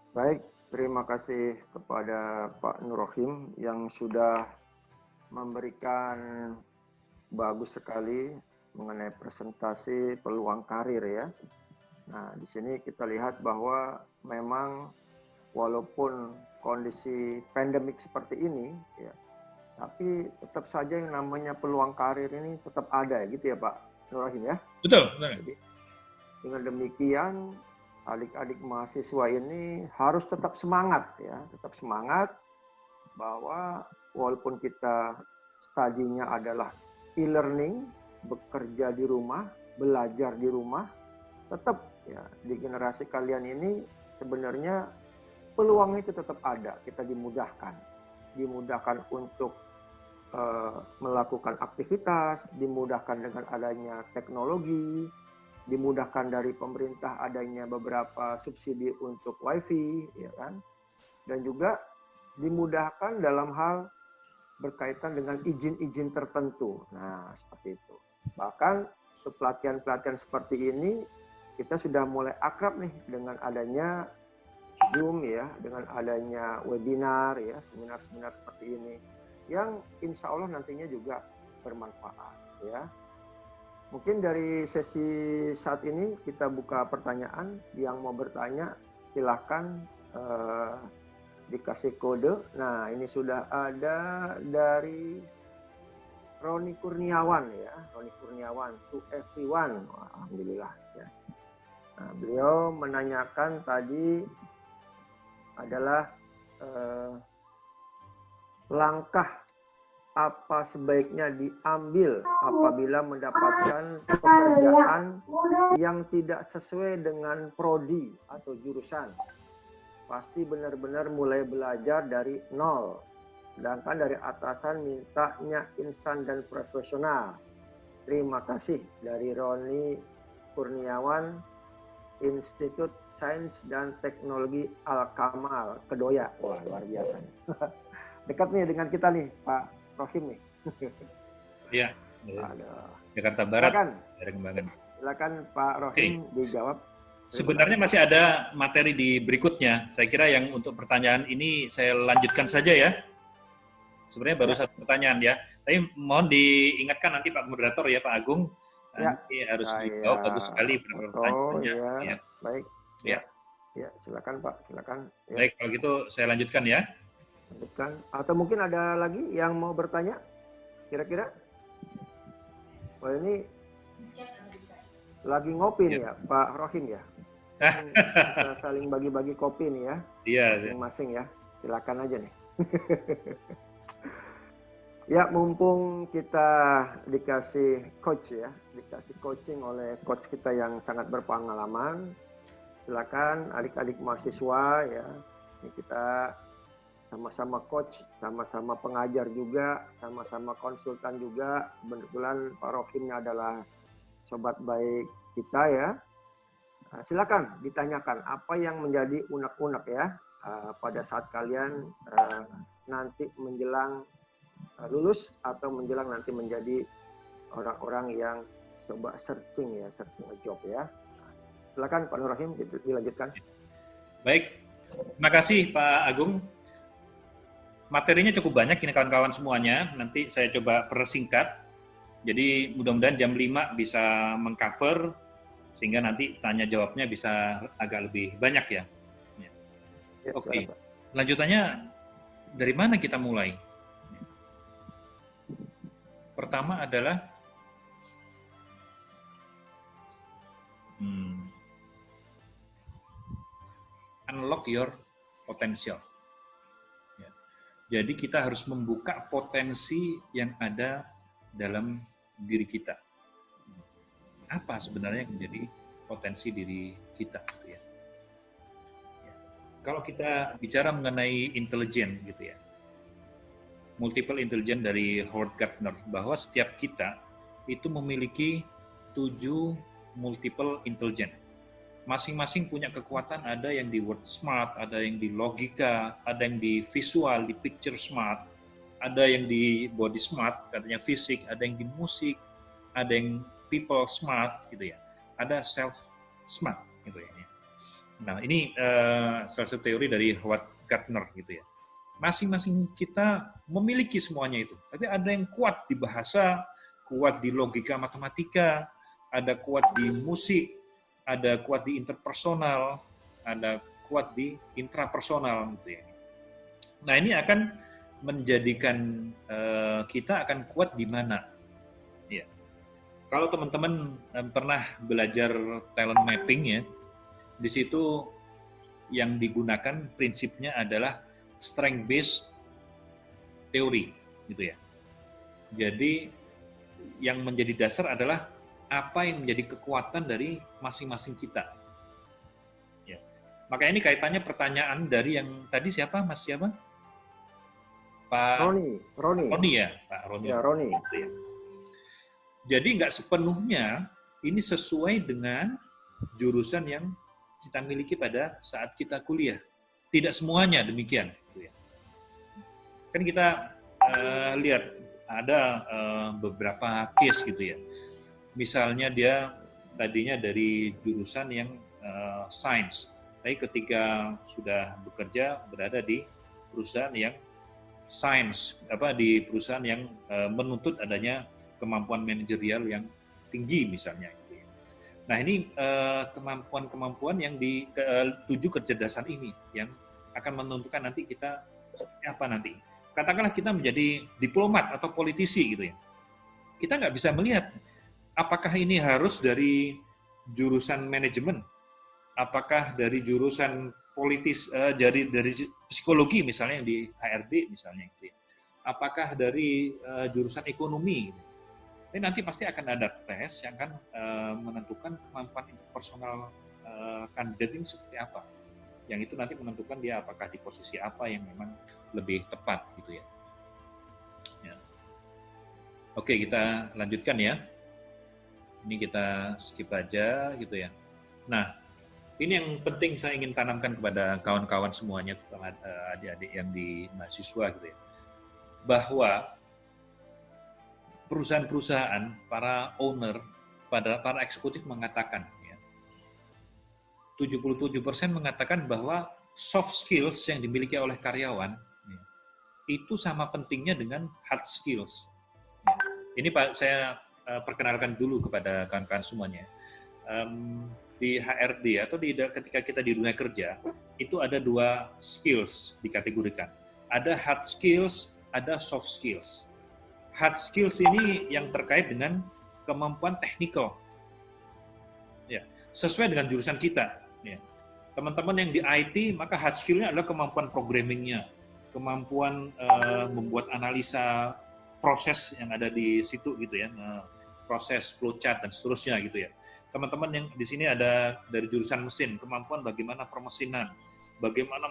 Baik, terima kasih kepada Pak Nur Rohim yang sudah memberikan bagus sekali mengenai presentasi peluang karir ya. Nah, di sini kita lihat bahwa memang walaupun kondisi pandemik seperti ini ya, tapi tetap saja yang namanya peluang karir ini tetap ada gitu ya Pak Nur Rohim ya. Betul, betul. Jadi dengan demikian adik-adik mahasiswa ini harus tetap semangat ya, tetap semangat bahwa walaupun kita studinya adalah e-learning, bekerja di rumah, belajar di rumah, tetap ya di generasi kalian ini sebenarnya peluang itu tetap ada, kita dimudahkan untuk melakukan aktivitas, dimudahkan dengan adanya teknologi, dimudahkan dari pemerintah adanya beberapa subsidi untuk wifi, ya kan? Dan juga dimudahkan dalam hal berkaitan dengan izin-izin tertentu. Nah, seperti itu. Bahkan untuk pelatihan-pelatihan seperti ini, kita sudah mulai akrab nih dengan adanya Zoom ya, dengan adanya webinar ya, seminar-seminar seperti ini, yang insya Allah nantinya juga bermanfaat ya. Mungkin dari sesi saat ini kita buka pertanyaan. Yang mau bertanya silahkan dikasih kode. Nah, ini sudah ada dari Roni Kurniawan ya, Roni Kurniawan to everyone. Wah, alhamdulillah ya. Nah, beliau menanyakan tadi adalah langkah apa sebaiknya diambil apabila mendapatkan pekerjaan yang tidak sesuai dengan prodi atau jurusan. Pasti benar-benar mulai belajar dari nol. Sedangkan dari atasan mintanya instan dan profesional. Terima kasih dari Roni Kurniawan, Institut Sains dan Teknologi Al-Kamal, Kedoya. Wah, luar biasa. Dekat nih dengan kita nih, Pak Rohim nih. Iya, Jakarta Barat. Silakan. Dari Kembangan. Silakan Pak Rohim dijawab. Sebenarnya masih ada materi di berikutnya. Saya kira yang untuk pertanyaan ini saya lanjutkan saja ya. Sebenarnya baru satu pertanyaan ya. Tapi mohon diingatkan nanti Pak Moderator ya, Pak Agung. Nanti harus dijawab bagus sekali pertanyaannya. Ya. Baik. Ya. Ya, silakan Pak, silakan. Ya. Baik, kalau gitu saya lanjutkan ya. Lanjutkan. Atau mungkin ada lagi yang mau bertanya? Kira-kira? Wah, ini lagi ngopi nih ya, Pak Rohim ya. Kita saling bagi-bagi kopi nih ya. Iya. Masing-masing ya. Silakan aja nih. Ya, mumpung kita dikasih coach ya, dikasih coaching oleh coach kita yang sangat berpengalaman. Silakan adik-adik mahasiswa ya. Ini kita sama-sama coach, sama-sama pengajar juga, sama-sama konsultan juga. Kebetulan Pak Rohimnya adalah sobat baik kita ya. Nah, silakan ditanyakan apa yang menjadi unek-unek ya pada saat kalian nanti menjelang lulus atau menjelang nanti menjadi orang-orang yang coba searching job ya. Silakan Pak Nur Rohim dilanjutkan. Baik, terima kasih Pak Agung. Materinya cukup banyak ini kawan-kawan semuanya. Nanti saya coba persingkat. Jadi mudah-mudahan jam 5 bisa mengcover sehingga nanti tanya jawabnya bisa agak lebih banyak ya. Oke. Lanjutannya dari mana kita mulai? Pertama adalah unlock your potential. Jadi kita harus membuka potensi yang ada dalam diri kita. Apa sebenarnya yang menjadi potensi diri kita? Gitu ya. Kalau kita bicara mengenai intelijen, gitu ya, multiple intelligence dari Howard Gardner, bahwa setiap kita itu memiliki 7 multiple intelligence. Masing-masing punya kekuatan, ada yang di word smart, ada yang di logika, ada yang di visual, di picture smart, ada yang di body smart, katanya fisik, ada yang di musik, ada yang people smart gitu ya, ada self smart gitu ya. Nah, ini salah satu teori dari Howard Gardner gitu ya. Masing-masing kita memiliki semuanya itu. Tapi ada yang kuat di bahasa, kuat di logika matematika, ada kuat di musik, ada kuat di interpersonal, ada kuat di intrapersonal gitu ya. Nah, ini akan menjadikan kita akan kuat di mana. Ya. Kalau teman-teman pernah belajar talent mapping ya, di situ yang digunakan prinsipnya adalah strength based teori gitu ya. Jadi yang menjadi dasar adalah apa yang menjadi kekuatan dari masing-masing kita. Ya. Makanya ini kaitannya pertanyaan dari yang tadi siapa, Mas siapa? Pak Roni. Roni ya, Pak Roni. Ya, Roni. Gitu ya. Jadi nggak sepenuhnya ini sesuai dengan jurusan yang kita miliki pada saat kita kuliah. Tidak semuanya demikian. Gitu ya. Kan kita lihat ada beberapa case gitu ya. Misalnya dia tadinya dari jurusan yang sains, tapi ketika sudah bekerja berada di perusahaan yang sains, di perusahaan yang menuntut adanya kemampuan manajerial yang tinggi misalnya. Nah ini kemampuan-kemampuan yang dituju kecerdasan ini yang akan menentukan nanti kita seperti apa nanti. Katakanlah kita menjadi diplomat atau politisi gitu ya. Kita nggak bisa melihat apakah ini harus dari jurusan manajemen, apakah dari jurusan politis, dari psikologi misalnya yang di HRD misalnya gitu ya. Apakah dari jurusan ekonomi. Ini nanti pasti akan ada tes yang akan menentukan kemampuan interpersonal kandidat ini seperti apa. Yang itu nanti menentukan dia apakah di posisi apa yang memang lebih tepat gitu ya. Ya. Oke, kita lanjutkan ya. Ini kita skip aja gitu ya. Nah, ini yang penting saya ingin tanamkan kepada kawan-kawan semuanya, terutama adik-adik yang di mahasiswa gitu ya. Bahwa perusahaan-perusahaan, para owner, para eksekutif mengatakan, ya, 77% mengatakan bahwa soft skills yang dimiliki oleh karyawan ya, itu sama pentingnya dengan hard skills. Ya. Ini Pak, saya perkenalkan dulu kepada kawan-kawan semuanya. Di HRD atau ketika kita di dunia kerja, itu ada dua skills dikategorikan. Ada hard skills, ada soft skills. Hard skills ini yang terkait dengan kemampuan teknikal, ya, sesuai dengan jurusan kita. Ya. Teman-teman yang di IT, maka hard skill-nya adalah kemampuan programmingnya, kemampuan membuat analisa proses yang ada di situ gitu ya, proses flowchart dan seterusnya gitu ya. Teman-teman yang di sini ada dari jurusan mesin, kemampuan bagaimana permesinan, bagaimana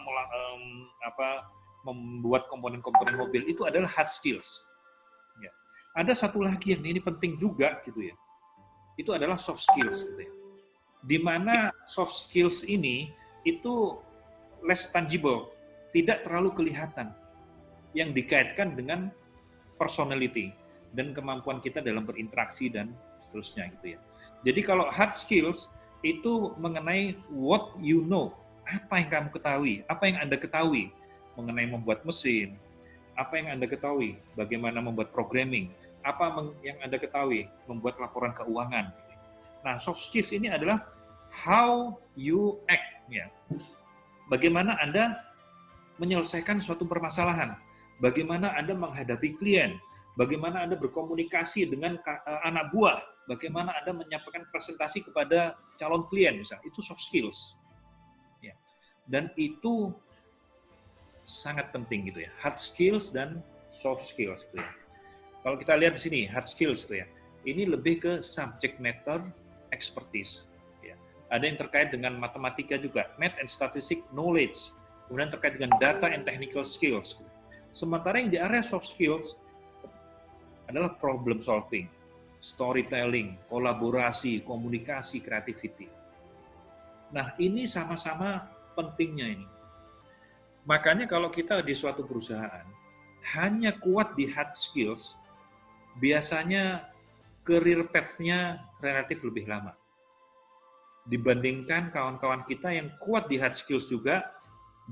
membuat komponen-komponen mobil, itu adalah hard skills. Ya. Ada satu lagi yang ini penting juga gitu ya. Itu adalah soft skills gitu ya. Di mana soft skills ini itu less tangible, tidak terlalu kelihatan, yang dikaitkan dengan personality dan kemampuan kita dalam berinteraksi dan seterusnya gitu ya. Jadi kalau hard skills itu mengenai what you know, apa yang kamu ketahui, apa yang Anda ketahui mengenai membuat mesin, apa yang Anda ketahui bagaimana membuat programming, apa yang Anda ketahui membuat laporan keuangan. Nah, soft skills ini adalah how you act, ya. Bagaimana Anda menyelesaikan suatu permasalahan, bagaimana Anda menghadapi klien, bagaimana Anda berkomunikasi dengan anak buah, bagaimana Anda menyampaikan presentasi kepada calon klien, misalnya, itu soft skills. Ya. Dan itu sangat penting gitu ya, hard skills dan soft skills gitu ya. Kalau kita lihat di sini hard skills gitu ya, ini lebih ke subject matter expertise. Ya. Ada yang terkait dengan matematika juga, math and statistic knowledge, kemudian terkait dengan data and technical skills. Sementara yang di area soft skills adalah problem solving, storytelling, kolaborasi, komunikasi, creativity. Nah, ini sama-sama pentingnya ini. Makanya kalau kita di suatu perusahaan hanya kuat di hard skills, biasanya career path-nya relatif lebih lama. dibandingkan kawan-kawan kita yang kuat di hard skills juga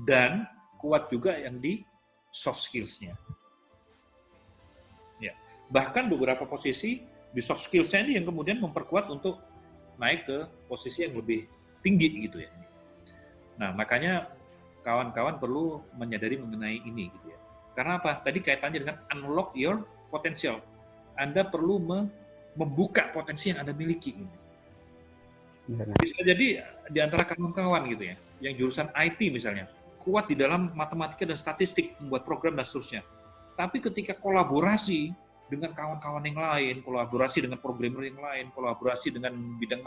dan kuat juga yang di soft skills-nya. Ya. Bahkan beberapa posisi di soft skills-nya ini yang kemudian memperkuat untuk naik ke posisi yang lebih tinggi gitu ya. Nah, makanya kawan-kawan perlu menyadari mengenai ini gitu ya. Karena apa? Tadi kaitannya dengan unlock your potential. Anda perlu membuka potensi yang Anda miliki. Gitu. Bisa jadi di antara kawan-kawan gitu ya, yang jurusan IT misalnya, kuat di dalam matematika dan statistik, membuat program dan seterusnya. Tapi ketika kolaborasi dengan kawan-kawan yang lain, kolaborasi dengan programmer yang lain, kolaborasi dengan bidang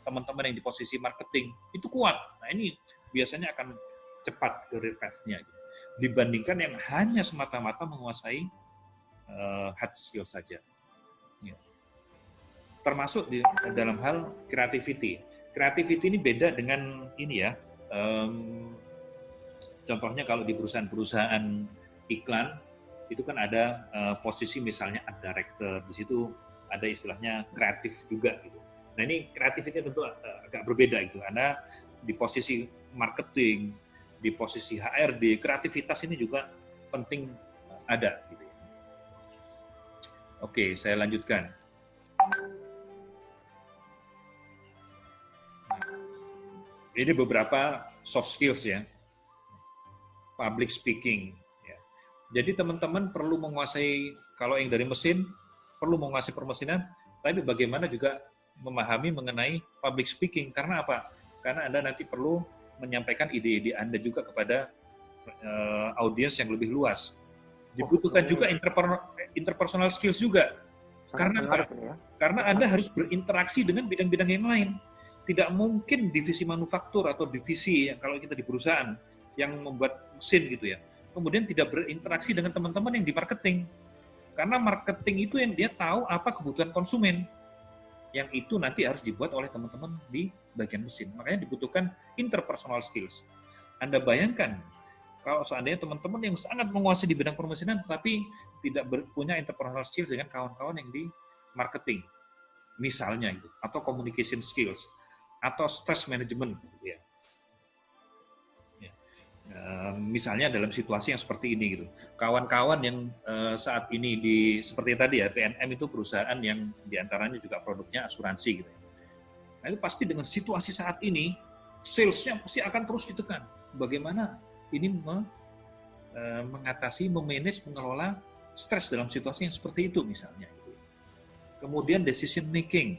teman-teman yang di posisi marketing, itu kuat. Nah ini biasanya akan cepat career path-nya. Gitu. Dibandingkan yang hanya semata-mata menguasai hard skill saja. Ya. Termasuk di dalam hal creativity. Creativity ini beda dengan ini ya. Contohnya kalau di perusahaan-perusahaan iklan itu kan ada posisi misalnya art director, di situ ada istilahnya kreatif juga gitu. Nah ini creativity tentu agak berbeda gitu. Karena di posisi marketing, di posisi HRD, kreativitas ini juga penting ada gitu. Oke, saya lanjutkan. Ini beberapa soft skills ya. Public speaking. Ya. Jadi teman-teman perlu menguasai, kalau yang dari mesin, perlu menguasai permesinan, tapi bagaimana juga memahami mengenai public speaking. Karena apa? Karena Anda nanti perlu menyampaikan ide-ide Anda juga kepada audiens yang lebih luas. Dibutuhkan juga interpersonal skills juga. Karena apa? Ya. Karena Anda harus berinteraksi dengan bidang-bidang yang lain. Tidak mungkin divisi manufaktur atau divisi yang kalau kita di perusahaan yang membuat mesin gitu ya, kemudian tidak berinteraksi dengan teman-teman yang di marketing. Karena marketing itu yang dia tahu apa kebutuhan konsumen. Yang itu nanti harus dibuat oleh teman-teman di bagian mesin. Makanya dibutuhkan interpersonal skills. Anda bayangkan, kalau seandainya teman-teman yang sangat menguasai di bidang permesinan, tapi tidak punya interpersonal skills dengan kawan-kawan yang di marketing, misalnya itu, atau communication skills, atau stress management, ya. Misalnya dalam situasi yang seperti ini gitu, kawan-kawan yang saat ini seperti tadi ya, PNM itu perusahaan yang diantaranya juga produknya asuransi gitu. Nah itu pasti dengan situasi saat ini, sales-nya pasti akan terus ditekan. Bagaimana ini mengatasi, memanage, mengelola stres dalam situasi yang seperti itu misalnya. Kemudian decision making,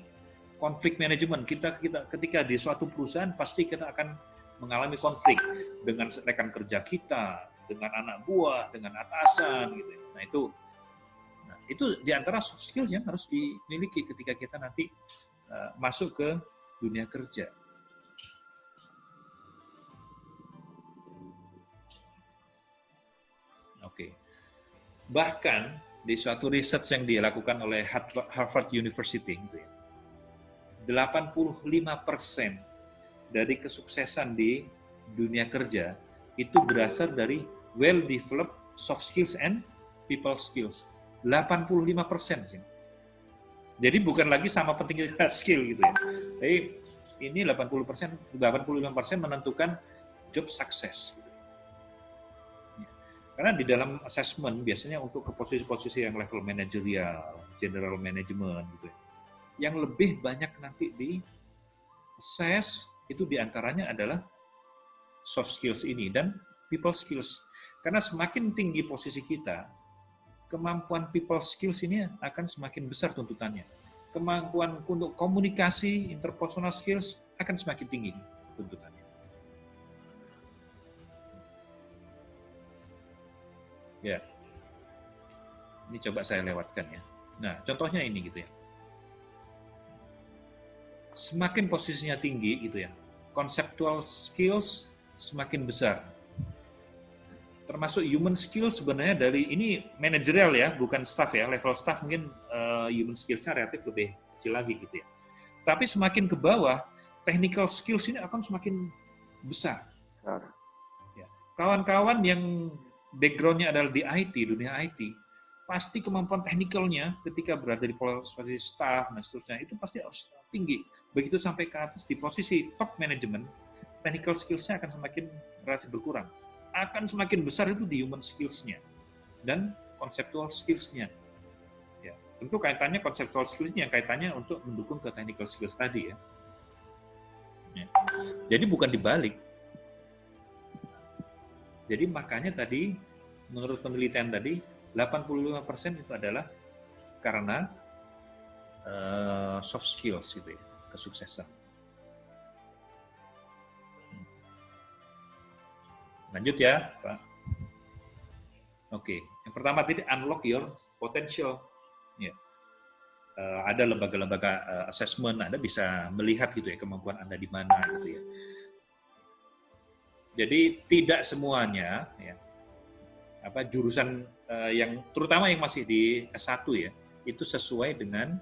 konflik management. Kita ketika di suatu perusahaan pasti kita akan mengalami konflik dengan rekan kerja kita, dengan anak buah, dengan atasan gitu. Nah itu di antara soft skills yang harus dimiliki ketika kita nanti masuk ke dunia kerja. Oke. Bahkan di suatu research yang dilakukan oleh Harvard University gitu ya, 85% dari kesuksesan di dunia kerja itu berasal dari well-developed soft skills and people skills. 85%. Jadi bukan lagi sama pentingnya skill gitu ya. Tapi ini 85% menentukan job success. Karena di dalam assessment biasanya untuk ke posisi-posisi yang level manajerial, general management gitu ya, yang lebih banyak nanti di assess itu diantaranya adalah soft skills ini dan people skills. Karena semakin tinggi posisi kita, kemampuan people skills ini akan semakin besar tuntutannya. Kemampuan untuk komunikasi, interpersonal skills akan semakin tinggi tuntutannya. Ya, ini coba saya lewatkan ya. Nah, contohnya ini gitu ya. Semakin posisinya tinggi gitu ya, conceptual skills semakin besar. Termasuk human skills sebenarnya dari ini manajerial ya, bukan staff ya. Level staff mungkin human skills-nya relatif lebih kecil lagi gitu ya. Tapi semakin ke bawah, technical skills ini akan semakin besar. Ya. Kawan-kawan yang background-nya adalah di IT, dunia IT, pasti kemampuan teknikalnya ketika berada di posisi staff dan seterusnya itu pasti harus tinggi. Begitu sampai ke atas di posisi top management, technical skills-nya akan semakin relatif berkurang. Akan semakin besar itu di human skills-nya dan conceptual skills-nya. Ya, tentu kaitannya conceptual skills-nya, kaitannya untuk mendukung ke technical skills tadi ya. Ya. Jadi bukan dibalik. Jadi makanya tadi, menurut penelitian tadi, 85% itu adalah karena soft skills gitu ya, kesuksesan. Lanjut ya, Pak. Oke, yang pertama tadi unlock your potential. Ya. Ada lembaga-lembaga assessment, Anda bisa melihat gitu ya kemampuan Anda di mana gitu ya. Jadi tidak semuanya ya, jurusan yang terutama yang masih di S1 ya, itu sesuai dengan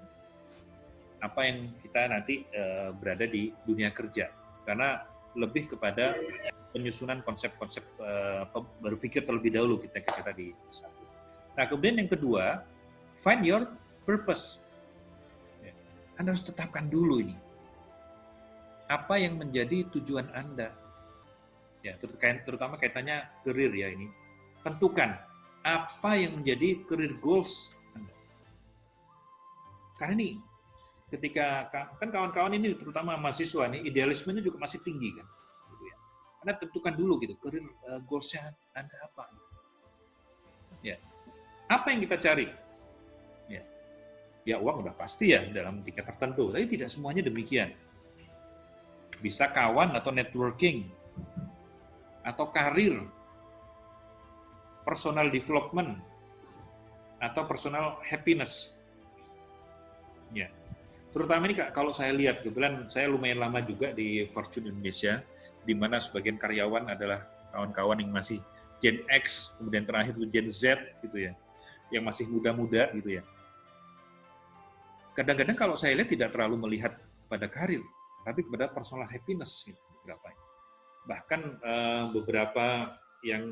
apa yang kita nanti berada di dunia kerja. Karena lebih kepada penyusunan konsep-konsep berpikir terlebih dahulu kita di S1. Nah, kemudian yang kedua, find your purpose. Anda harus tetapkan dulu ini. Apa yang menjadi tujuan Anda? Ya, terutama kaitannya karir ya ini. Tentukan apa yang menjadi career goals Anda. Karena ini ketika kan kawan-kawan ini terutama mahasiswa nih idealismenya juga masih tinggi kan. Gitu ya. Anda tentukan dulu gitu career goals-nya Anda apa. Ya. Apa yang kita cari? Ya. Ya uang udah pasti ya dalam tingkat tertentu, tapi tidak semuanya demikian. Bisa kawan atau networking atau karir, personal development, atau personal happiness. Ya. Terutama ini Kak, kalau saya lihat, kebetulan saya lumayan lama juga di Fortune Indonesia, di mana sebagian karyawan adalah kawan-kawan yang masih Gen X, kemudian terakhir itu Gen Z, gitu ya, yang masih muda-muda, gitu ya. Kadang-kadang kalau saya lihat tidak terlalu melihat pada karir, tapi kepada personal happiness, gitu, beberapa. Bahkan beberapa yang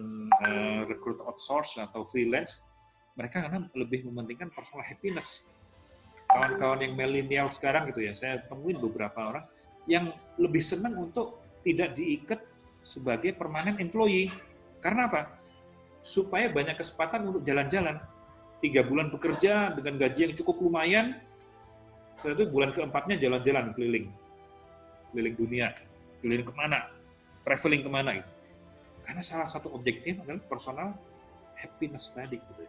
rekrut outsource atau freelance, mereka karena lebih mementingkan personal happiness. Kawan-kawan yang milenial sekarang gitu ya, saya temuin beberapa orang yang lebih senang untuk tidak diikat sebagai permanent employee. Karena apa? Supaya banyak kesempatan untuk jalan-jalan. 3 bulan bekerja dengan gaji yang cukup lumayan, setelah itu bulan keempatnya jalan-jalan keliling dunia, keliling kemana? Traveling kemana gitu. Karena salah satu objektif adalah personal happiness tadi gitu.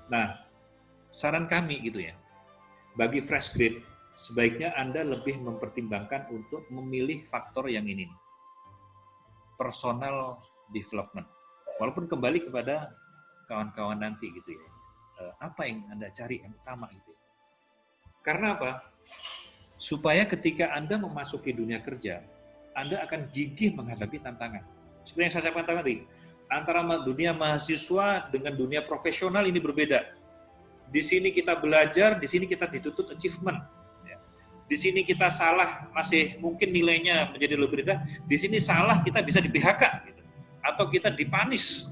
Nah, saran kami gitu ya, bagi fresh grade sebaiknya Anda lebih mempertimbangkan untuk memilih faktor yang ini, personal development. Walaupun kembali kepada kawan-kawan nanti gitu ya, apa yang Anda cari yang utama gitu. Karena apa? Supaya ketika Anda memasuki dunia kerja, Anda akan gigih menghadapi tantangan. Seperti yang saya sampaikan tadi, antara dunia mahasiswa dengan dunia profesional ini berbeda. Di sini kita belajar, di sini kita dituntut achievement. Di sini kita salah, masih mungkin nilainya menjadi lebih rendah. Di sini salah, kita bisa di PHK, gitu. Atau kita dipanis.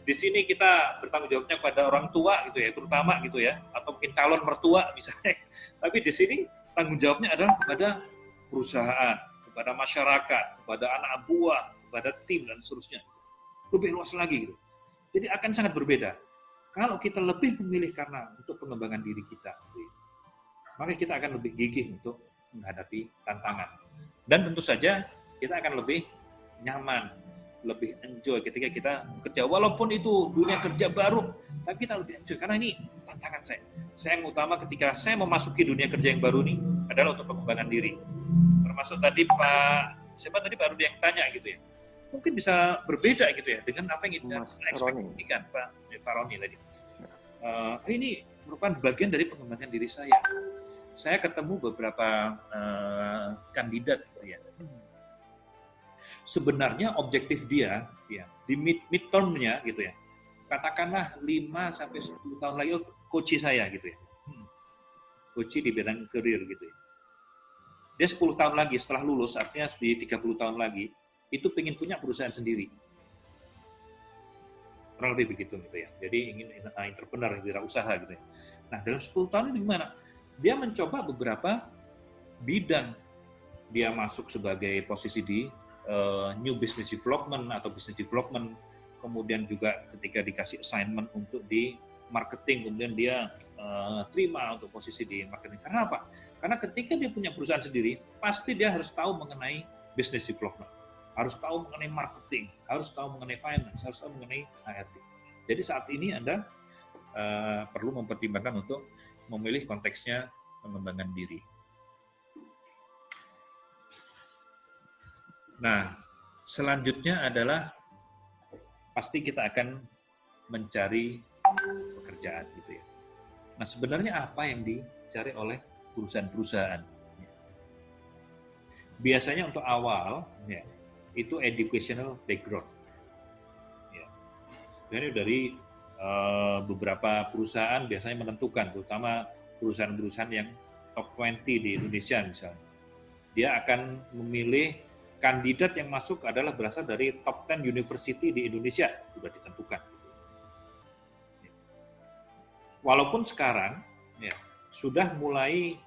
Di sini kita bertanggung jawabnya pada orang tua, gitu ya, terutama gitu ya, atau mungkin calon mertua misalnya. Tapi di sini tanggung jawabnya adalah kepada perusahaan, kepada masyarakat, kepada anak buah, kepada tim dan seterusnya. Lebih luas lagi gitu. Jadi akan sangat berbeda. Kalau kita lebih memilih karena untuk pengembangan diri kita, maka kita akan lebih gigih untuk menghadapi tantangan. Dan tentu saja kita akan lebih nyaman, lebih enjoy ketika kita kerja. Walaupun itu dunia kerja baru, tapi kita lebih enjoy karena ini tantangan saya. Saya yang utama ketika saya memasuki dunia kerja yang baru ini adalah untuk pengembangan diri. Termasuk tadi siapa tadi baru yang tanya gitu ya. Mungkin bisa berbeda gitu ya dengan apa yang kita ekspektasikan Pak Roni tadi. Ini merupakan bagian dari pengembangan diri saya. Saya ketemu beberapa kandidat gitu ya. Sebenarnya objektif dia ya, di mid-term-nya gitu ya. Katakanlah 5 sampai 10 tahun lagi coach saya gitu ya. Coach di bidang karir gitu ya. Dia 10 tahun lagi setelah lulus, artinya di 30 tahun lagi, itu pengen punya perusahaan sendiri. Kurang lebih begitu gitu ya. Jadi ingin entrepreneur, wirausaha gitu ya. Nah, dalam 10 tahun itu gimana? dia mencoba beberapa bidang. Dia masuk sebagai posisi di new business development atau business development, kemudian juga ketika dikasih assignment untuk di marketing, kemudian dia terima untuk posisi di marketing. Karena apa? Karena ketika dia punya perusahaan sendiri, pasti dia harus tahu mengenai business development, harus tahu mengenai marketing, harus tahu mengenai finance, harus tahu mengenai HRD. Jadi saat ini Anda perlu mempertimbangkan untuk memilih konteksnya pengembangan diri. Nah, selanjutnya adalah pasti kita akan mencari pekerjaan gitu ya. Nah, sebenarnya apa yang dicari oleh perusahaan-perusahaan? Biasanya untuk awal ya, itu educational background. Ya. Jadi dari beberapa perusahaan biasanya menentukan, terutama perusahaan-perusahaan yang top 20 di Indonesia misalnya. Dia akan memilih kandidat yang masuk adalah berasal dari top 10 university di Indonesia, sudah ditentukan. Walaupun sekarang ya, sudah mulai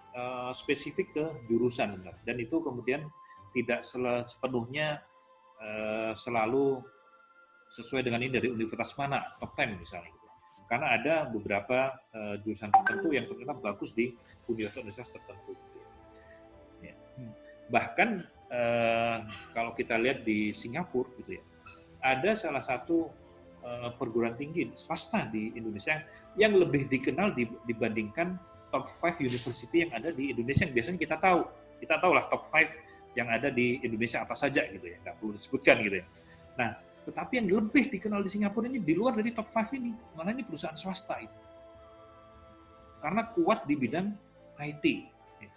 spesifik ke jurusan, benar. Dan itu kemudian tidak sepenuhnya selalu sesuai dengan ini dari universitas mana, top 10 misalnya. Karena ada beberapa jurusan tertentu yang ternyata bagus di universitas tertentu. Ya. Bahkan kalau kita lihat di Singapura gitu ya, ada salah satu perguruan tinggi swasta di Indonesia yang lebih dikenal dibandingkan top 5 university yang ada di Indonesia yang biasanya kita tahu. Kita tahu lah top 5 yang ada di Indonesia apa saja gitu ya, nggak perlu disebutkan gitu ya. Nah, tetapi yang lebih dikenal di Singapura ini di luar dari top 5 ini, mana ini perusahaan swasta itu. Karena kuat di bidang IT.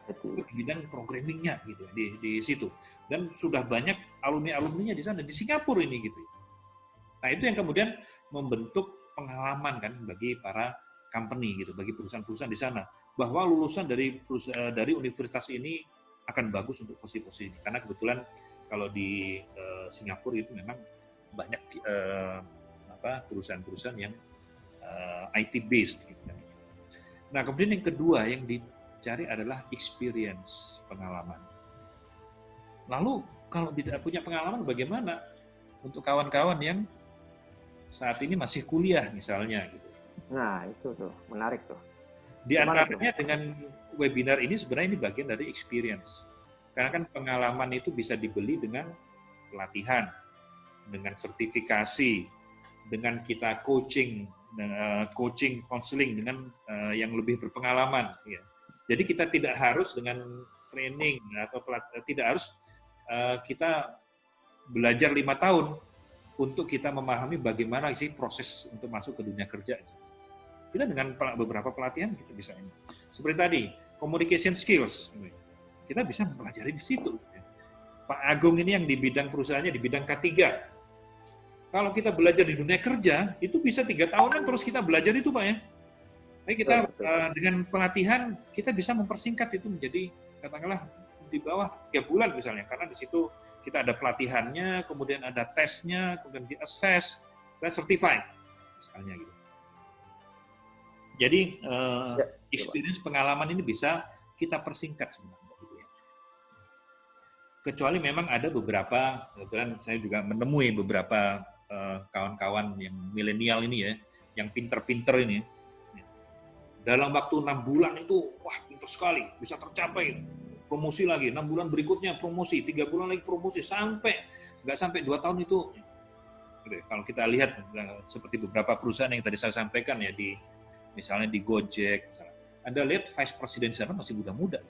Di bidang programmingnya gitu di situ, dan sudah banyak alumni-alumninya di sana di Singapura ini gitu. Nah itu yang kemudian membentuk pengalaman kan bagi para company gitu, bagi perusahaan-perusahaan di sana, bahwa lulusan dari universitas ini akan bagus untuk posisi-posisi ini. Karena kebetulan kalau di Singapura itu memang banyak perusahaan-perusahaan yang IT based gitu. Nah kemudian yang kedua yang dicari adalah experience, pengalaman. Lalu kalau tidak punya pengalaman bagaimana untuk kawan-kawan yang saat ini masih kuliah misalnya gitu. Nah, itu tuh, menarik tuh. Di antaranya dengan webinar ini sebenarnya ini bagian dari experience. Karena kan pengalaman itu bisa dibeli dengan pelatihan, dengan sertifikasi, dengan kita coaching, counseling dengan yang lebih berpengalaman ya. Jadi kita tidak harus dengan training atau tidak harus kita belajar 5 tahun untuk kita memahami bagaimana sih proses untuk masuk ke dunia kerja. Kita dengan beberapa pelatihan kita bisa ini. Seperti tadi, communication skills. Kita bisa mempelajari di situ. Pak Agung ini yang di bidang perusahaannya, di bidang K3. Kalau kita belajar di dunia kerja, itu bisa 3 tahunan terus kita belajar itu Pak ya. Tapi kita dengan pelatihan kita bisa mempersingkat itu menjadi katakanlah di bawah 3 bulan misalnya, karena di situ kita ada pelatihannya, kemudian ada tesnya, kemudian di-assess dan certified misalnya gitu. Jadi experience pengalaman ini bisa kita persingkat sebenarnya. Kecuali memang ada beberapa, kebetulan saya juga menemui beberapa kawan-kawan yang milenial ini ya, yang pinter-pinter ini. Dalam waktu 6 bulan itu, wah pintar sekali, bisa tercapai. Promosi lagi, 6 bulan berikutnya promosi, 3 bulan lagi promosi, nggak sampai 2 tahun itu. Kalau kita lihat seperti beberapa perusahaan yang tadi saya sampaikan ya, misalnya di Gojek, Anda lihat vice president sana masih muda-muda.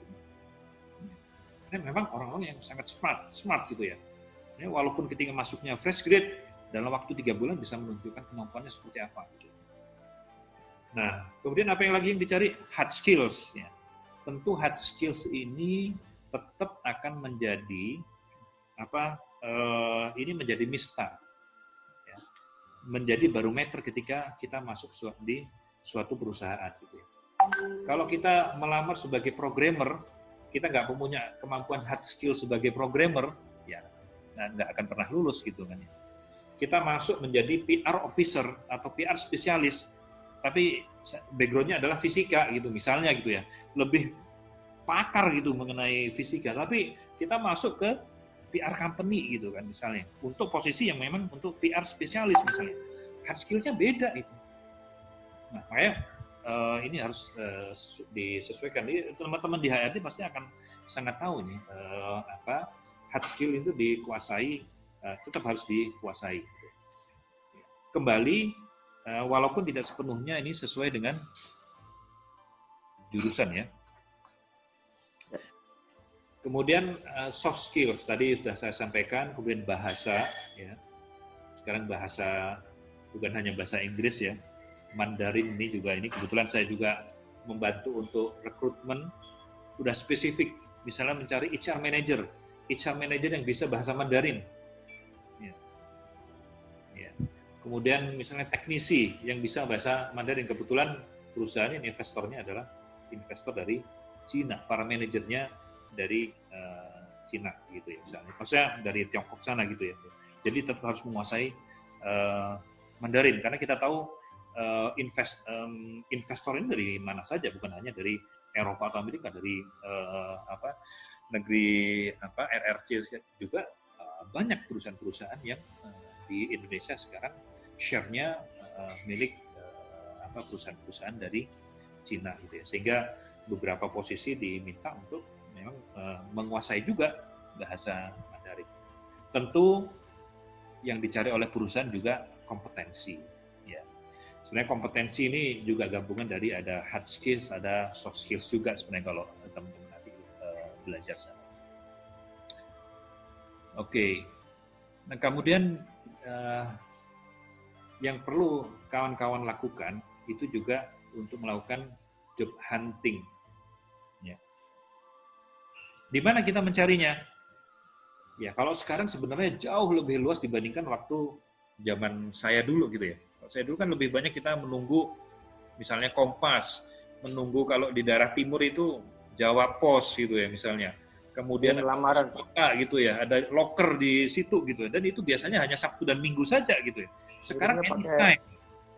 Ini memang orang-orang yang sangat smart gitu ya. Walaupun ketika masuknya fresh grade, dalam waktu 3 bulan bisa menunjukkan kemampuannya seperti apa. Nah, kemudian apa yang lagi yang dicari? Hard skills. Ya. Tentu hard skills ini tetap akan menjadi ini menjadi mistar, ya. Menjadi barometer ketika kita masuk di suatu perusahaan. Gitu ya. Kalau kita melamar sebagai programmer, kita nggak punya kemampuan hard skill sebagai programmer, ya nggak akan pernah lulus gitu kan. Kita masuk menjadi PR officer atau PR spesialis, tapi background-nya adalah fisika gitu misalnya gitu ya, lebih pakar gitu mengenai fisika, tapi kita masuk ke PR company gitu kan misalnya, untuk posisi yang memang untuk PR spesialis misalnya, hard skill-nya beda itu. Nah, makanya ini harus disesuaikan. Jadi, teman-teman di HRD pasti akan sangat tahu nih apa hard skill itu dikuasai, tetap harus dikuasai. Kembali, walaupun tidak sepenuhnya ini sesuai dengan jurusan ya. Kemudian soft skills tadi sudah saya sampaikan, kemudian bahasa ya. Sekarang bahasa bukan hanya bahasa Inggris ya, Mandarin ini juga, ini kebetulan saya juga membantu untuk rekrutmen, udah spesifik, misalnya mencari HR manager yang bisa bahasa Mandarin. Ya. Ya. Kemudian misalnya teknisi yang bisa bahasa Mandarin, kebetulan perusahaan ini investornya adalah investor dari Cina, para manajernya dari Cina gitu ya, misalnya. Maksudnya dari Tiongkok sana gitu ya. Jadi tetap harus menguasai Mandarin, karena kita tahu investor ini dari mana saja, bukan hanya dari Eropa atau Amerika, dari negeri RRC juga, banyak perusahaan-perusahaan yang di Indonesia sekarang share-nya milik perusahaan-perusahaan dari Cina gitu ya, sehingga beberapa posisi diminta untuk memang menguasai juga bahasa Mandarin. Tentu yang dicari oleh perusahaan juga kompetensi. Ya. Sebenarnya kompetensi ini juga gabungan dari ada hard skills, ada soft skills juga sebenarnya kalau teman-teman nanti belajar sana. Oke. Nah kemudian yang perlu kawan-kawan lakukan itu juga untuk melakukan job hunting. Ya. Di mana kita mencarinya? Ya, kalau sekarang sebenarnya jauh lebih luas dibandingkan waktu zaman saya dulu gitu ya. Kalau saya dulu kan lebih banyak kita menunggu misalnya Kompas, menunggu kalau di daerah timur itu Jawa Pos gitu ya misalnya. Kemudian ada lamaran gitu ya, ada loker di situ gitu. Dan itu biasanya hanya Sabtu dan Minggu saja gitu ya. Sekarang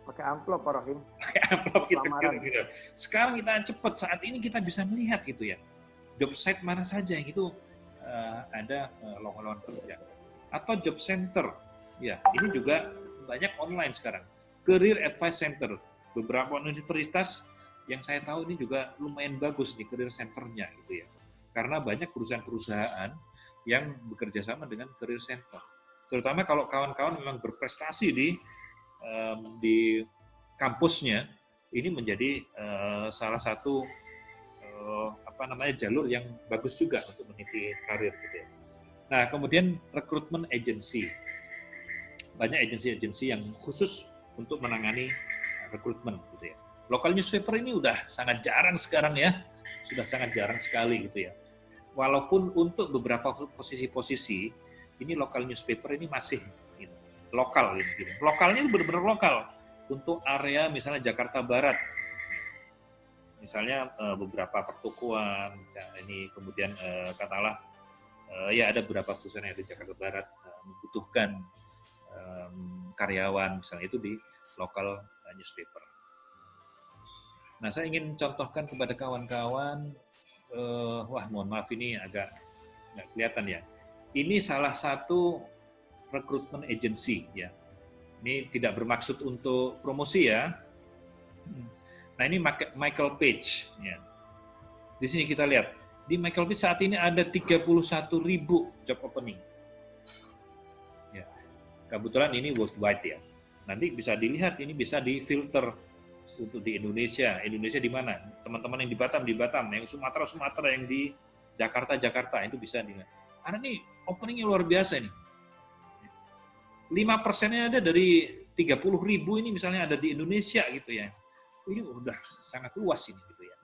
pakai amplop Pak Rahim. Pakai amplop gitu. Sekarang kita cepat, saat ini kita bisa melihat gitu ya. Job site mana saja yang itu ada lowongan kerja atau job center ya, ini juga banyak online sekarang, career advice center, beberapa universitas yang saya tahu ini juga lumayan bagus di career centernya gitu ya, karena banyak perusahaan-perusahaan yang bekerja sama dengan career center, terutama kalau kawan-kawan memang berprestasi di kampusnya, ini menjadi salah satu jalur yang bagus juga untuk meniti karir gitu ya. Nah, kemudian rekrutmen agency. Banyak agensi-agensi yang khusus untuk menangani rekrutmen gitu ya. Local newspaper ini udah sangat jarang sekarang ya. Sudah sangat jarang sekali gitu ya. Walaupun untuk beberapa posisi-posisi ini local newspaper ini masih gitu, lokal gitu. Lokalnya benar-benar lokal. Untuk area misalnya Jakarta Barat, misalnya beberapa pertokoan ini, kemudian katakanlah ya ada beberapa perusahaan yang di Jakarta Barat membutuhkan karyawan misalnya, itu di lokal newspaper. Nah, saya ingin contohkan kepada kawan-kawan, mohon maaf ini agak nggak kelihatan ya. Ini salah satu rekrutmen agency ya. Ini tidak bermaksud untuk promosi ya. Nah, ini Michael Page. Ya. Di sini kita lihat, di Michael Page saat ini ada 31.000 job opening. Ya. Kebetulan ini worldwide ya. Nanti bisa dilihat, ini bisa difilter untuk di Indonesia. Indonesia di mana? Teman-teman yang di Batam, yang Sumatera, yang di Jakarta, itu bisa dilihat. Karena ini openingnya luar biasa ini. 5%-nya ada dari 30.000 ini misalnya ada di Indonesia gitu ya. Ini udah sangat luas ini gitu ya.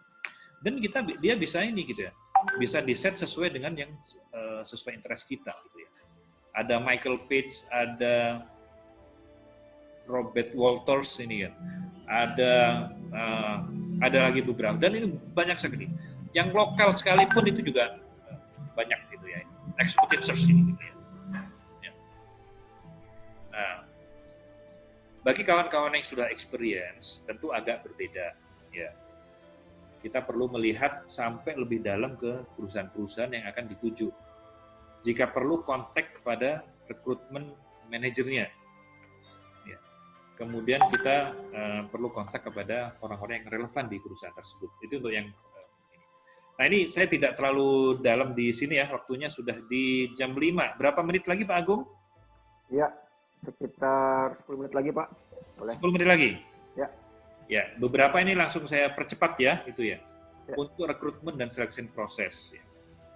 Dan dia bisa ini gitu ya, bisa di set sesuai dengan yang sesuai interest kita gitu ya. Ada Michael Page, ada Robert Walters ini kan, ada lagi beberapa, dan ini banyak sekali. Yang lokal sekalipun itu juga banyak gitu ya. Executive search ini gitu ya. Nah, Bagi kawan-kawan yang sudah experience, tentu agak berbeda. Ya, kita perlu melihat sampai lebih dalam ke perusahaan-perusahaan yang akan dituju. Jika perlu kontak kepada rekrutmen manajernya. Ya. Kemudian kita perlu kontak kepada orang-orang yang relevan di perusahaan tersebut. Itu untuk yang ini. Nah ini saya tidak terlalu dalam di sini ya, waktunya sudah di jam 5. Berapa menit lagi Pak Agung? Ya, sekitar 10 menit lagi Pak. Boleh. 10 menit lagi? Ya. Ya, beberapa ini langsung saya percepat ya, itu ya. Ya. Untuk rekrutmen dan seleksi proses. Ya.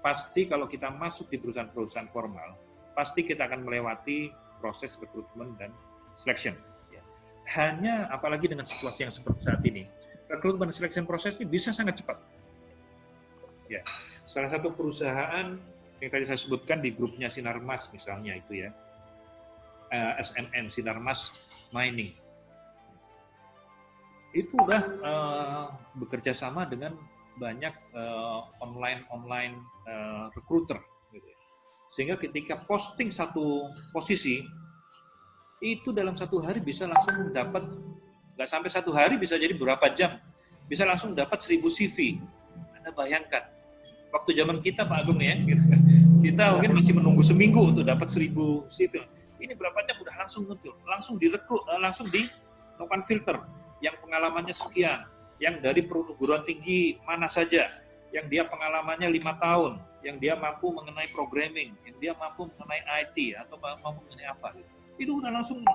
Pasti kalau kita masuk di perusahaan-perusahaan formal, pasti kita akan melewati proses rekrutmen dan selection. Ya. Hanya apalagi dengan situasi yang seperti saat ini, rekrutmen dan selection proses ini bisa sangat cepat. Ya. Salah satu perusahaan yang tadi saya sebutkan di grupnya Sinarmas misalnya itu ya, SMM Sinarmas Mining. Itu udah bekerja sama dengan banyak online recruiter, gitu ya. Sehingga ketika posting satu posisi itu dalam satu hari bisa langsung dapat, nggak sampai satu hari bisa jadi beberapa jam, bisa langsung dapat 1000 CV. Anda bayangkan, waktu zaman kita Pak Agung ya, kita mungkin masih menunggu seminggu untuk dapat 1000 CV. Ini berapa jam udah langsung muncul, langsung direkrut, langsung dilakukan filter. Yang pengalamannya sekian, yang dari perguruan tinggi mana saja, yang dia pengalamannya 5 tahun, yang dia mampu mengenai programming, yang dia mampu mengenai IT, atau mampu mengenai apa. Itu udah langsung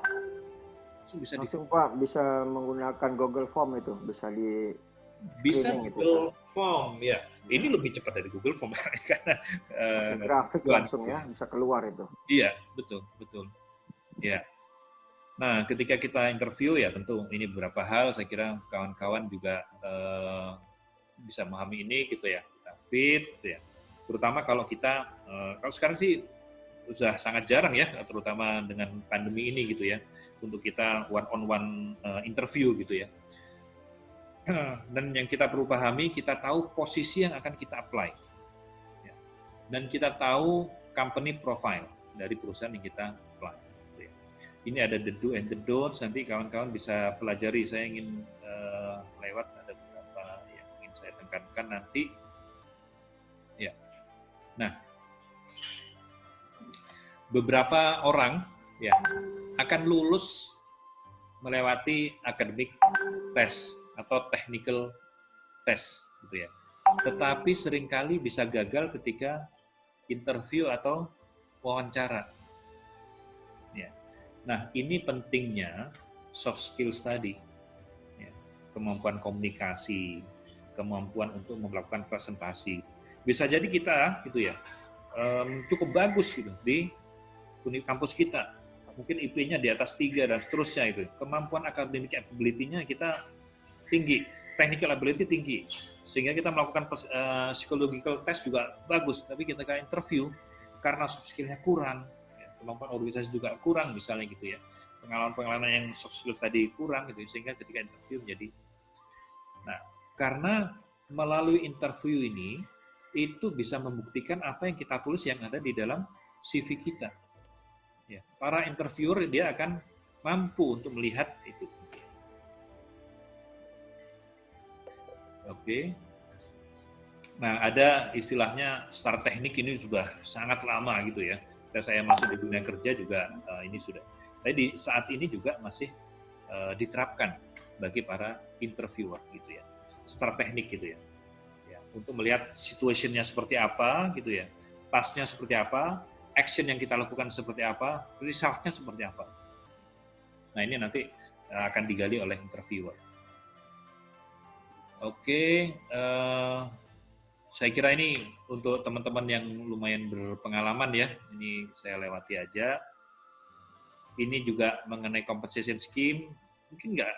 bisa langsung Pak, bisa menggunakan Google Form itu, bisa di bisa Google itu, Form, ya. Ini lebih cepat dari Google Form, karena grafik langsung ya, bisa keluar itu. Iya, betul. Ya. Nah, ketika kita interview ya tentu ini beberapa hal saya kira kawan-kawan juga bisa memahami ini gitu ya. Kita fit gitu ya. Terutama kalau kita kalau sekarang sih sudah sangat jarang ya, terutama dengan pandemi ini gitu ya, untuk kita one on one interview gitu ya. Dan yang kita perlu pahami, kita tahu posisi yang akan kita apply. Ya. Dan kita tahu company profile dari perusahaan yang kita apply. Ini ada the do and the don'ts, nanti kawan-kawan bisa pelajari. Saya ingin lewat ada beberapa yang ingin saya tekankan nanti. Ya. Nah, beberapa orang ya akan lulus melewati academic test atau technical test gitu ya. Tetapi seringkali bisa gagal ketika interview atau wawancara. Nah, ini pentingnya soft skills tadi, ya. Kemampuan komunikasi, kemampuan untuk melakukan presentasi. Bisa jadi kita, gitu ya, cukup bagus gitu di kampus kita. Mungkin IP-nya di atas 3 dan seterusnya itu. Kemampuan academic ability-nya kita tinggi, technical ability tinggi, sehingga kita melakukan psychological test juga bagus. Tapi kita interview karena soft skill-nya kurang. Kemampuan organisasi juga kurang misalnya gitu ya, pengalaman yang soft skills tadi kurang gitu, sehingga ketika interview menjadi karena melalui interview ini itu bisa membuktikan apa yang kita tulis yang ada di dalam CV kita ya. Para interviewer dia akan mampu untuk melihat itu. Oke. Nah, ada istilahnya STAR teknik, ini sudah sangat lama gitu ya. Saya masuk di dunia kerja juga ini sudah. Tapi di saat ini juga masih diterapkan bagi para interviewer gitu ya. STAR teknik gitu ya. Untuk melihat situationnya seperti apa gitu ya. Tasknya seperti apa, action yang kita lakukan seperti apa, resultnya seperti apa. Nah, ini nanti akan digali oleh interviewer. Oke, saya kira ini untuk teman-teman yang lumayan berpengalaman ya, ini saya lewati aja. Ini juga mengenai compensation scheme, mungkin nggak,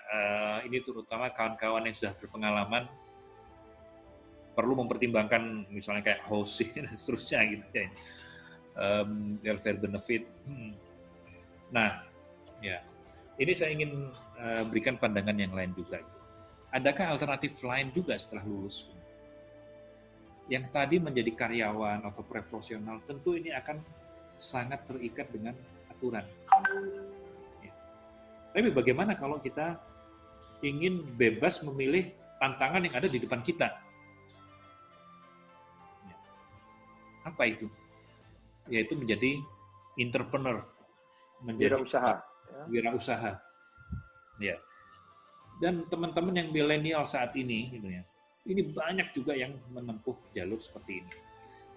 ini terutama kawan-kawan yang sudah berpengalaman, perlu mempertimbangkan misalnya kayak housing dan seterusnya gitu ya, welfare benefit. Nah, ya, ini saya ingin berikan pandangan yang lain juga. Adakah alternatif lain juga setelah lulus? Yang tadi menjadi karyawan atau profesional, tentu ini akan sangat terikat dengan aturan. Ya. Tapi bagaimana kalau kita ingin bebas memilih tantangan yang ada di depan kita? Apa itu? Yaitu menjadi entrepreneur, menjadi Wirausaha. wirausaha. Ya. Dan teman-teman yang milenial saat ini, gitu ya, ini banyak juga yang menempuh jalur seperti ini.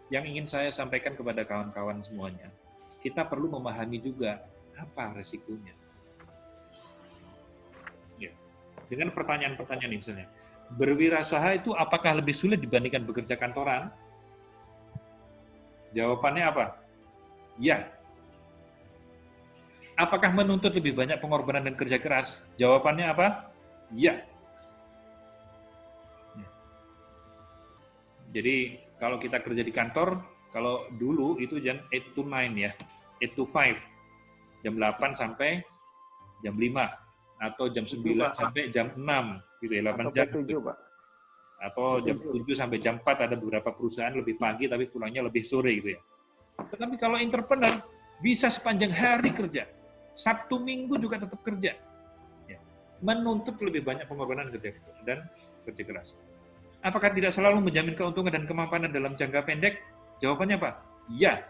Yang ingin saya sampaikan kepada kawan-kawan semuanya, kita perlu memahami juga apa resikonya. Ya. Dengan pertanyaan-pertanyaan ini misalnya, berwirausaha itu apakah lebih sulit dibandingkan bekerja kantoran? Jawabannya apa? Ya. Apakah menuntut lebih banyak pengorbanan dan kerja keras? Jawabannya apa? Ya. Jadi kalau kita kerja di kantor, kalau dulu itu jam 8 to 9 ya, 8 to 5, jam 8 sampai jam 5, atau jam 9 sampai jam 6, gitu ya, 8 jam. 7, Pak. Atau jam 7 sampai jam 4, ada beberapa perusahaan lebih pagi tapi pulangnya lebih sore gitu ya. Tetapi kalau entrepreneur, bisa sepanjang hari kerja. Sabtu Minggu juga tetap kerja. Ya. Menuntut lebih banyak pengorbanan dan kerja keras. Apakah tidak selalu menjamin keuntungan dan kemampanan dalam jangka pendek? Jawabannya apa? Ya.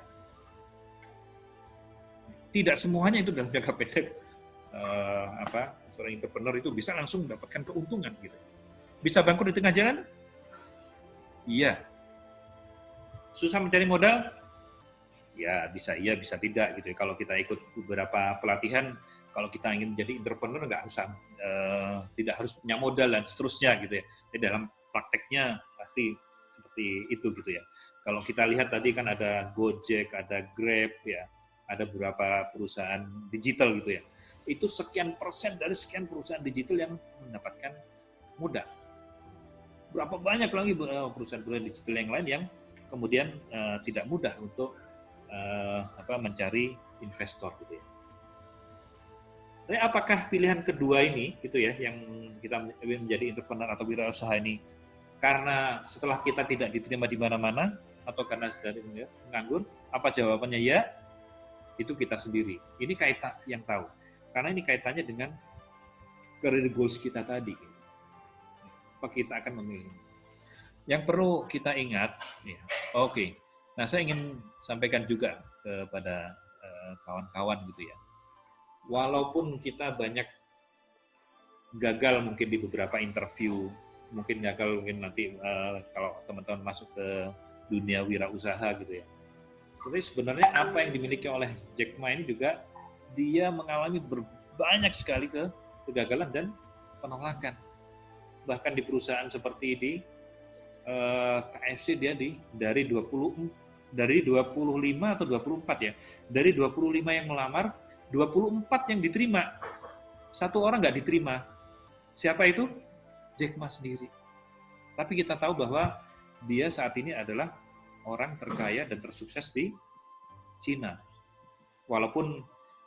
Tidak semuanya itu dalam jangka pendek. Seorang entrepreneur itu bisa langsung mendapatkan keuntungan gitu. Bisa bangkrut di tengah jalan? Iya. Susah mencari modal? Ya, bisa iya, bisa tidak gitu. Kalau kita ikut beberapa pelatihan, kalau kita ingin menjadi entrepreneur nggak usah, tidak harus punya modal dan seterusnya gitu ya. Jadi dalam prakteknya pasti seperti itu gitu ya. Kalau kita lihat tadi kan ada Gojek, ada Grab ya, ada beberapa perusahaan digital gitu ya. Itu sekian persen dari sekian perusahaan digital yang mendapatkan modal. Berapa banyak lagi perusahaan-perusahaan digital yang lain yang kemudian tidak mudah untuk mencari investor gitu ya. Tapi apakah pilihan kedua ini gitu ya, yang kita menjadi entrepreneur atau wirausaha ini karena setelah kita tidak diterima di mana-mana atau karena sudah menganggur? Apa jawabannya? Ya, itu kita sendiri. Ini kaitan yang tahu. Karena ini kaitannya dengan career goals kita tadi. Apa kita akan memilih? Yang perlu kita ingat, ya, oke. Nah, saya ingin sampaikan juga kepada kawan-kawan gitu ya. Walaupun kita banyak gagal mungkin di beberapa interview, mungkin gagal mungkin nanti kalau teman-teman masuk ke dunia wirausaha gitu ya. Tapi sebenarnya apa yang dimiliki oleh Jack Ma ini juga dia mengalami banyak sekali kegagalan dan penolakan. Bahkan di perusahaan seperti di KFC dia dari 25 atau 24 ya. Dari 25 yang melamar, 24 yang diterima. Satu orang nggak diterima. Siapa itu? Jack Ma sendiri. Tapi kita tahu bahwa dia saat ini adalah orang terkaya dan tersukses di Cina. Walaupun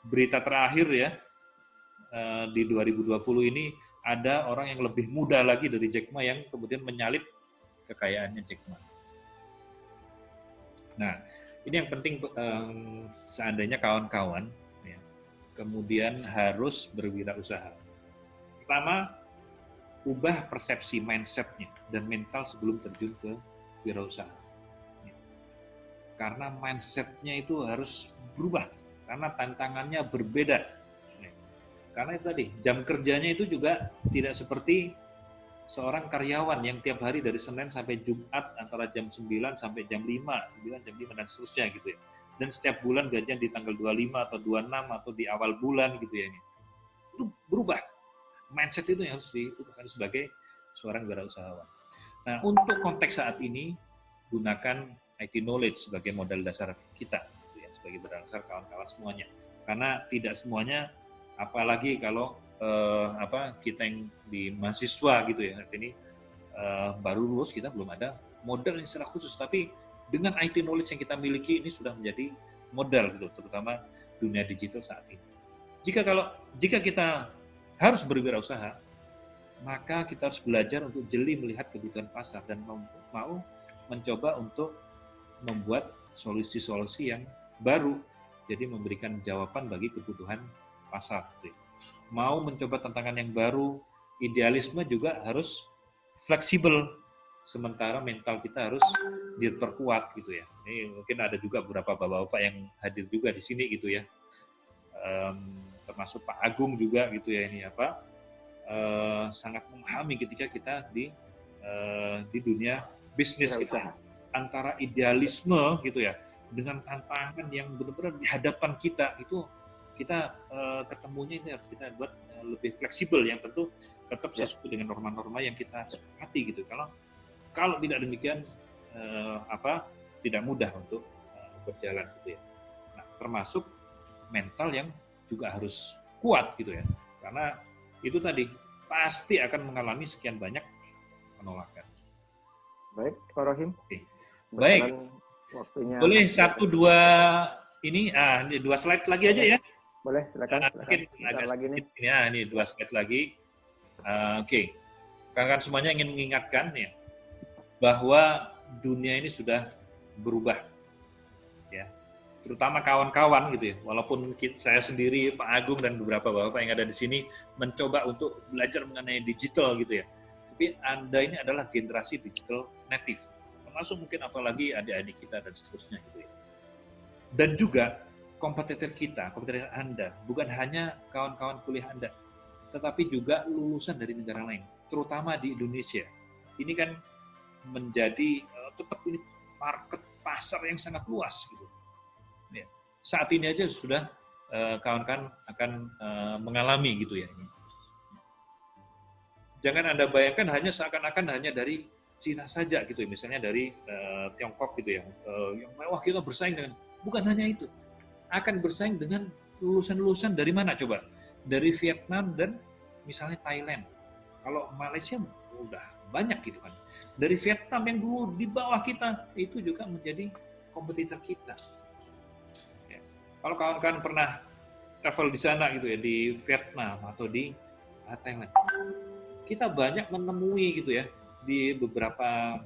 berita terakhir ya, di 2020 ini ada orang yang lebih muda lagi dari Jack Ma yang kemudian menyalip kekayaannya Jack Ma. Nah, ini yang penting seandainya kawan-kawan ya, kemudian harus berwirausaha. Pertama, ubah persepsi mindset-nya dan mental sebelum terjun ke wirausaha. Ya. Karena mindset-nya itu harus berubah, karena tantangannya berbeda. Ya. Karena itu tadi, jam kerjanya itu juga tidak seperti seorang karyawan yang tiap hari dari Senin sampai Jumat antara jam 9 sampai jam 5, 9 jam 5 dan seterusnya gitu ya. Dan setiap bulan gajian di tanggal 25 atau 26 atau di awal bulan gitu ya. Itu berubah. Mindset itu yang harus diutuhkan sebagai seorang wirausahawan. Nah, untuk konteks saat ini gunakan IT knowledge sebagai modal dasar kita gitu ya, sebagai modal dasar kawan-kawan semuanya. Karena tidak semuanya, apalagi kalau kita yang di mahasiswa gitu ya, ini baru lulus, kita belum ada modal yang secara khusus, tapi dengan IT knowledge yang kita miliki ini sudah menjadi modal gitu, terutama dunia digital saat ini. Jika kita harus berwirausaha, maka kita harus belajar untuk jeli melihat kebutuhan pasar dan mau mencoba untuk membuat solusi-solusi yang baru, jadi memberikan jawaban bagi kebutuhan pasar gitu ya. mau mencoba tantangan yang baru, idealisme juga harus fleksibel, sementara mental kita harus diperkuat gitu ya. Ini mungkin ada juga beberapa bapak-bapak yang hadir juga di sini gitu ya. Termasuk Pak Agung juga gitu ya, ini apa, sangat memahami ketika kita di dunia bisnis gitu ya. Antara idealisme gitu ya dengan tantangan yang benar-benar di hadapan kita, itu kita ketemunya ini harus kita buat lebih fleksibel, yang tentu tetap sesuai dengan norma-norma yang kita sepakati gitu. Kalau tidak demikian tidak mudah untuk berjalan gitu ya. Nah, termasuk mental yang juga harus kuat gitu ya, karena itu tadi pasti akan mengalami sekian banyak penolakan. Baik, Pak Rohim. Baik, waktunya boleh satu dua ini dua slide lagi aja ya. Boleh, silakan. Mungkin agak lagi nih. Ya, ini 2 slide lagi. Oke. Rekan-rekan semuanya ingin mengingatkan ya bahwa dunia ini sudah berubah. Ya. Terutama kawan-kawan gitu ya. Walaupun saya sendiri, Pak Agung dan beberapa bapak yang ada di sini mencoba untuk belajar mengenai digital gitu ya. Tapi Anda ini adalah generasi digital native. Termasuk mungkin apalagi adik-adik kita dan seterusnya gitu ya. Dan juga kompetitor Anda, bukan hanya kawan-kawan kuliah Anda, tetapi juga lulusan dari negara lain, terutama di Indonesia. Ini kan menjadi tetap ini market pasar yang sangat luas gitu. Ya. Saat ini aja sudah kawan-kawan akan mengalami gitu ya. Jangan Anda bayangkan hanya seakan-akan hanya dari Cina saja gitu ya, misalnya dari Tiongkok gitu ya, yang mewah kita bersaing dengan, bukan hanya itu, akan bersaing dengan lulusan-lulusan dari mana coba? Dari Vietnam dan misalnya Thailand. Kalau Malaysia udah banyak gitu kan. Dari Vietnam yang dulu di bawah kita, itu juga menjadi kompetitor kita. Ya. Kalau kawan-kawan pernah travel di sana gitu ya, di Vietnam atau di Thailand, kita banyak menemui gitu ya, di beberapa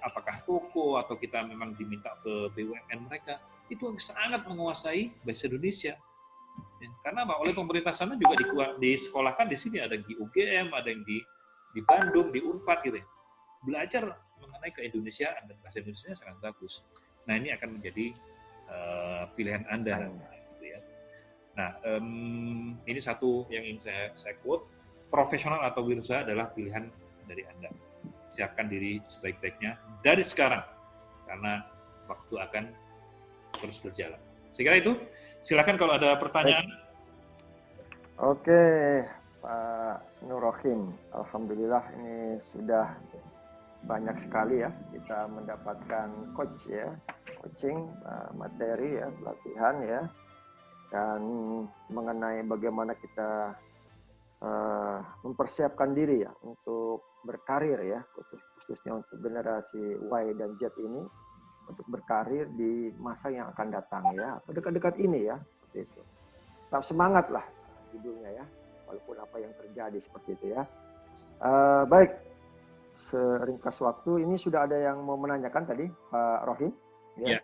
apakah toko atau kita memang diminta ke BUMN mereka, itu sangat menguasai bahasa Indonesia. Ya, karena apa? Oleh pemerintah sana juga disekolahkan di sini, ada yang di UGM, ada yang di Bandung, di Unpad gitu ya. Belajar mengenai keindonesiaan dan bahasa Indonesia sangat bagus. Nah, ini akan menjadi pilihan Anda. Gitu ya. Nah, ini satu yang ingin saya quote, profesional atau wirausaha adalah pilihan dari Anda. Siapkan diri sebaik-baiknya dari sekarang, karena waktu akan terus berjalan. Saya kira itu. Silakan kalau ada pertanyaan. Oke, Pak Nur Rohim. Alhamdulillah ini sudah banyak sekali ya kita mendapatkan coaching materi ya, pelatihan ya, dan mengenai bagaimana kita mempersiapkan diri ya untuk berkarir ya, khususnya untuk generasi Y dan Z ini, untuk berkarir di masa yang akan datang ya, atau dekat-dekat ini ya, seperti itu. Tetap semangat lah judulnya ya, walaupun apa yang terjadi seperti itu ya. Baik, seringkas waktu ini sudah ada yang mau menanyakan tadi, Pak Rohim. Ya.